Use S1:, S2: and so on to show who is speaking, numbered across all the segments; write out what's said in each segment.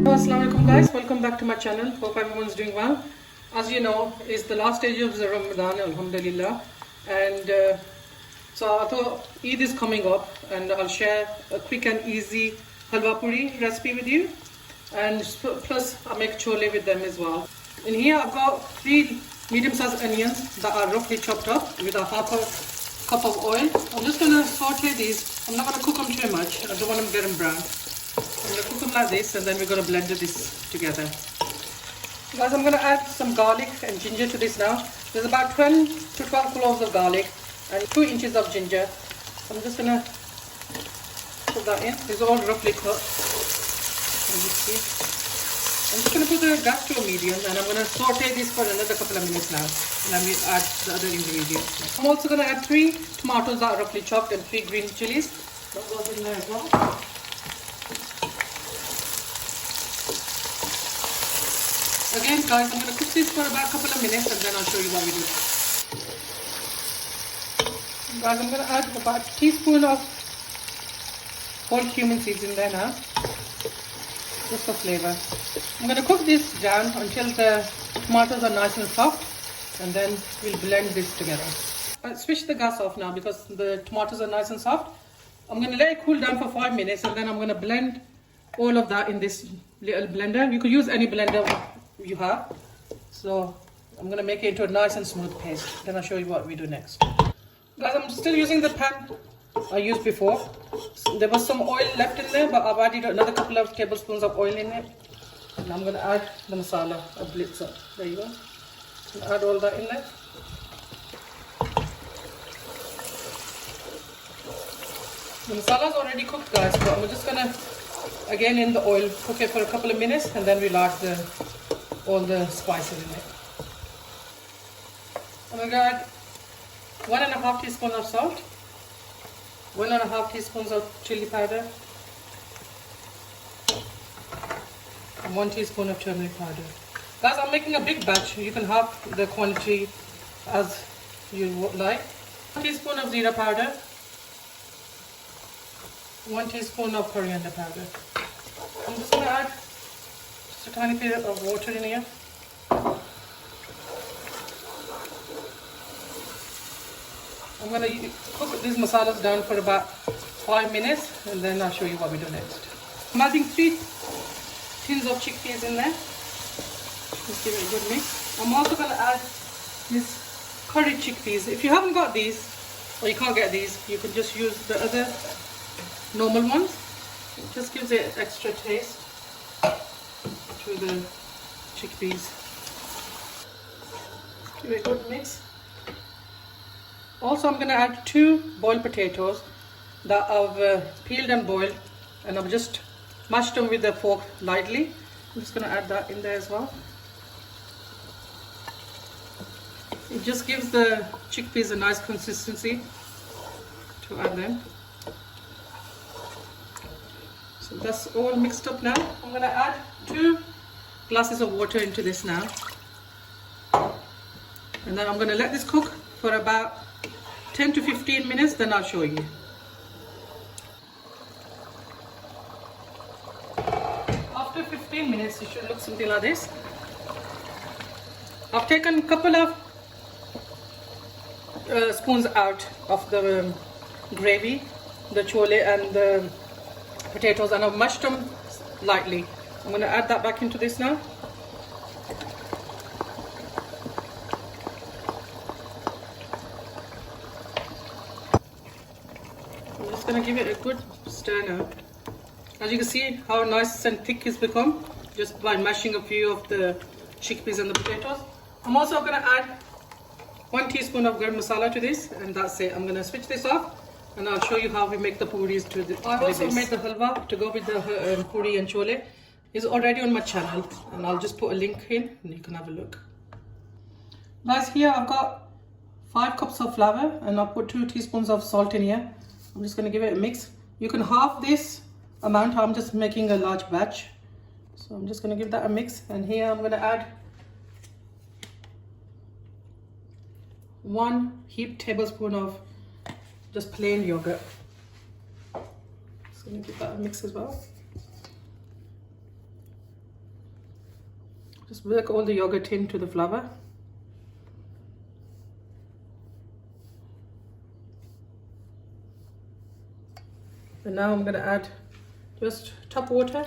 S1: Assalamualaikum guys, welcome back to my channel. Hope everyone's doing well. As you know, it's the last stage of the Ramadan, alhamdulillah, and so I thought Eid is coming up and I'll share a quick and easy halwa puri recipe with you, and plus I make chole with them as well. In here I've got 3 medium-sized onions that are roughly chopped up with a half a cup of oil. I'm just going to saute these. I'm not going to cook them too much. I don't want them to get them brown. I'm going to cook them like this, and then we're going to blend this together. Guys, I'm going to add some garlic and ginger to this now. There's about 10 to 12 cloves of garlic and 2 inches of ginger. So I'm just going to put that in. It's all roughly cut, as you see. I'm just going to put the gas to a medium, and I'm going to saute this for another couple of minutes now, and then we'll add the other ingredients. I'm also going to add 3 tomatoes that are roughly chopped and 3 green chillies. That goes in there as well. Again guys, I'm going to cook this for about a couple of minutes, and then I'll show you what we do. Guys, I'm going to add about a teaspoon of whole cumin seeds in there now, just for flavour. I'm going to cook this down until the tomatoes are nice and soft, and then we'll blend this together. I'll switch the gas off now because the tomatoes are nice and soft. I'm going to let it cool down for 5 minutes, and then I'm going to blend all of that in this little blender. You could use any blender you have. So I'm going to make it into a nice and smooth paste. Then I'll show you what we do next. Guys, I'm still using the pan I used before. There was some oil left in there, but I've added another couple of tablespoons of oil in it. And I'm going to add the masala, a blitz up. There you go. And add all that in there. The masala is already cooked, guys, but I'm just going to, again in the oil, cook it for a couple of minutes, and then we'll add all the spices in it. I'm going to add 1.5 teaspoons of salt, 1.5 teaspoons of chilli powder, and 1 teaspoon of turmeric powder. Guys, I'm making a big batch. You can have the quantity as you like. 1 teaspoon of zira powder, 1 teaspoon of coriander powder. I'm just going to add just a tiny bit of water in here. I'm going to cook these masalas down for about 5 minutes, and then I'll show you what we do next. I'm adding 3 tins of chickpeas in there. Just give it a good mix. I'm also going to add this curried chickpeas. If you haven't got these, or you can't get these, you can just use the other normal ones. It just gives it extra taste to the chickpeas. Give it a good mix. Also, I'm going to add 2 boiled potatoes that I've peeled and boiled, and I've just mashed them with a fork lightly. I'm just going to add that in there as well. It just gives the chickpeas a nice consistency to add them. So that's all mixed up now. I'm going to add 2 glasses of water into this now, and then I'm going to let this cook for about 10 to 15 minutes, then I'll show you. After 15 minutes, it should look something like this. I've taken a couple of spoons out of the gravy, the chole and the potatoes, and I've mashed them lightly. I'm going to add that back into this now. I'm just going to give it a good stir now. As you can see how nice and thick it's become just by mashing a few of the chickpeas and the potatoes. I'm also going to add 1 teaspoon of garam masala to this, and that's it. I'm going to switch this off, and I'll show you how we make the puris to the. I've also made the halwa to go with the puri and chole. It's already on my channel, and I'll just put a link in and you can have a look. Guys, here I've got 5 cups of flour, and I'll put 2 teaspoons of salt in here. I'm just going to give it a mix. You can halve this amount. I'm just making a large batch, so I'm just going to give that a mix. And here I'm going to add 1 heaped tablespoon of just plain yogurt. Just gonna give that a mix as well. Just work all the yogurt into the flour. And now I'm gonna add just tap water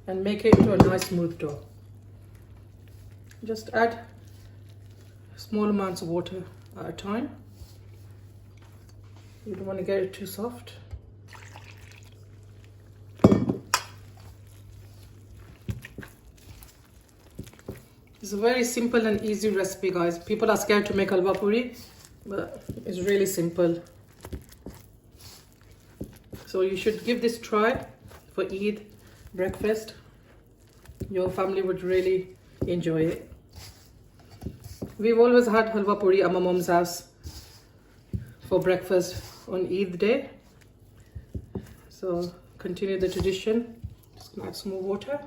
S1: and make it into a nice smooth dough. Just add small amounts of water at a time. You don't want to get it too soft. It's a very simple and easy recipe, guys. People are scared to make halwa puri, but it's really simple. So you should give this a try for Eid breakfast. Your family would really enjoy it. We've always had halwa puri at my mom's house for breakfast on Eid day. So continue the tradition. Just gonna add some more water.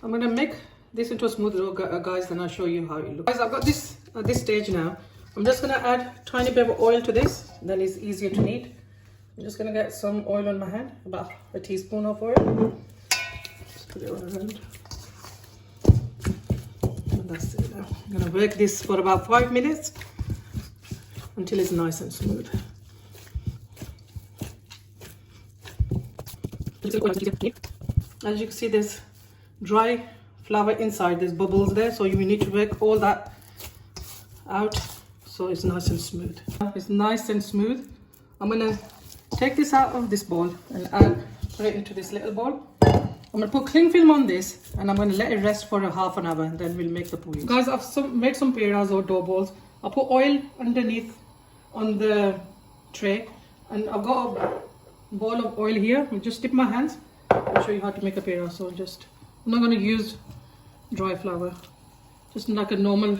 S1: I'm gonna make this into a smooth dough, guys, then I'll show you how it looks. Guys, I've got this at this stage now. I'm just gonna add a tiny bit of oil to this, then it's easier to knead. I'm just gonna get some oil on my hand, about a teaspoon of oil. Just put it all around. And that's it now. I'm gonna work this for about 5 minutes until it's nice and smooth. As you can see, there's dry flour inside, there's bubbles there, so you need to work all that out so it's nice and smooth. It's nice and smooth. I'm gonna take this out of this bowl and put it into this little bowl. I'm gonna put cling film on this and I'm gonna let it rest for a half an hour, and then we'll make the puri. Guys, I've made some peras or dough balls. I'll put oil underneath on the tray, and I've got a bowl of oil here. I'll just dip my hands. I'll show you how to make a pera. So I'm not gonna use dry flour, just like a normal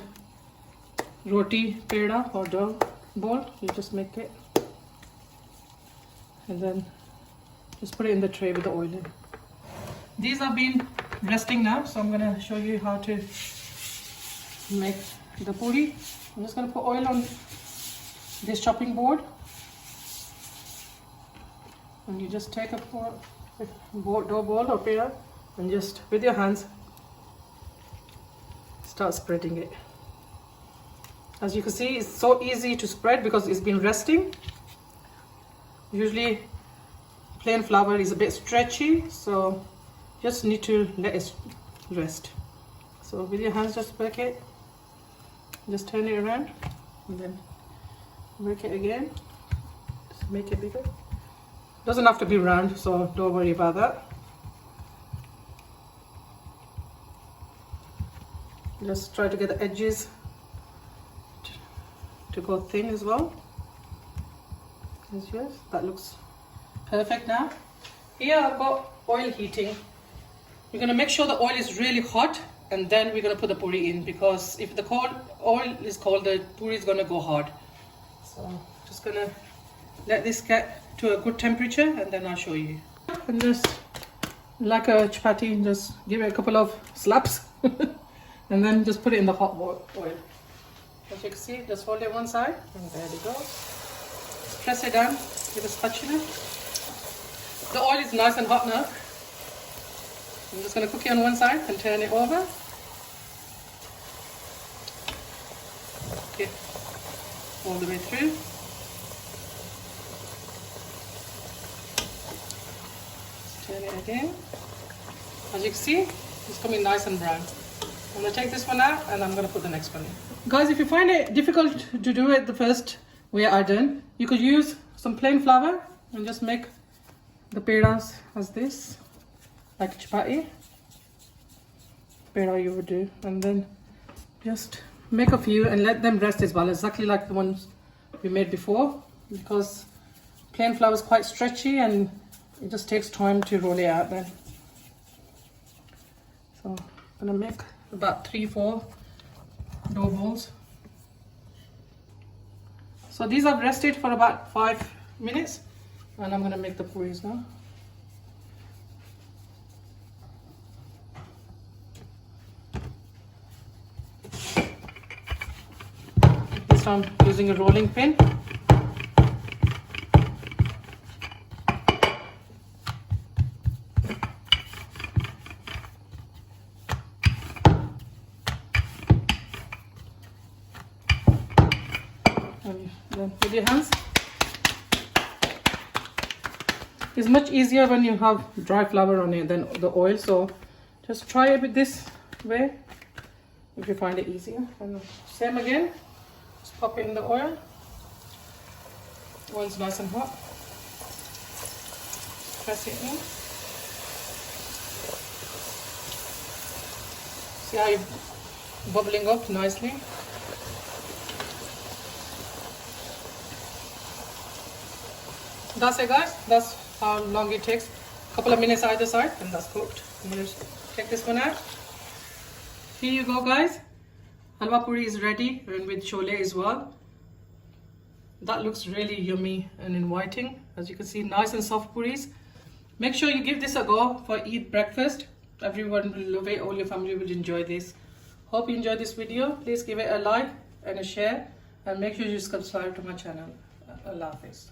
S1: roti pera or dough ball. You just make it and then just put it in the tray with the oil in. These have been resting now, so I'm gonna show you how to make the puri. I'm just gonna put oil on this chopping board, and you just take a dough ball or pera and just with your hands start spreading it. As you can see, it's so easy to spread because it's been resting. Usually plain flour is a bit stretchy, so just need to let it rest. So with your hands just work it, just turn it around and then work it again, just make it bigger. Doesn't have to be round, so don't worry about that. Just try to get the edges to go thin as well. Yes, that looks perfect now. Here I've got oil heating. You're gonna make sure the oil is really hot, and then we're gonna put the puri in, because if the oil is cold, the puri is gonna go hard. So just gonna let this get to a good temperature, and then I'll show you. And just like a chapati, just give it a couple of slaps and then just put it in the hot oil. As you can see, just hold it one side, and there it goes. Press it down with a spatula. The oil is nice and hot now. I'm just going to cook it on one side and turn it over. Okay, all the way through. Let's turn it again. As you can see, it's coming nice and brown. I'm going to take this one out and I'm going to put the next one in. Guys, if you find it difficult to do it the first way I done, you could use some plain flour and just make the peras as this, like chapati pera you would do, and then just make a few and let them rest as well, exactly like the ones we made before, because plain flour is quite stretchy and it just takes time to roll it out then. So I'm gonna make about 3-4 dough balls. So these have rested for about 5 minutes, and I'm gonna make the puris now. This First I'm using a rolling pin. And then with your hands. It's much easier when you have dry flour on it than the oil, so just try it with this way if you find it easier. And same again, just pop it in the oil. Oil's nice and hot. Press it in. See how it's bubbling up nicely. That's it, guys. That's how long it takes. A couple of minutes either side and that's cooked. I'm going to take this one out. Here you go, guys. Halwa puri is ready, and with chole as well. That looks really yummy and inviting. As you can see, nice and soft puris. Make sure you give this a go for Eid breakfast. Everyone will love it. All your family will enjoy this. Hope you enjoyed this video. Please give it a like and a share, and make sure you subscribe to my channel. Allah Hafiz.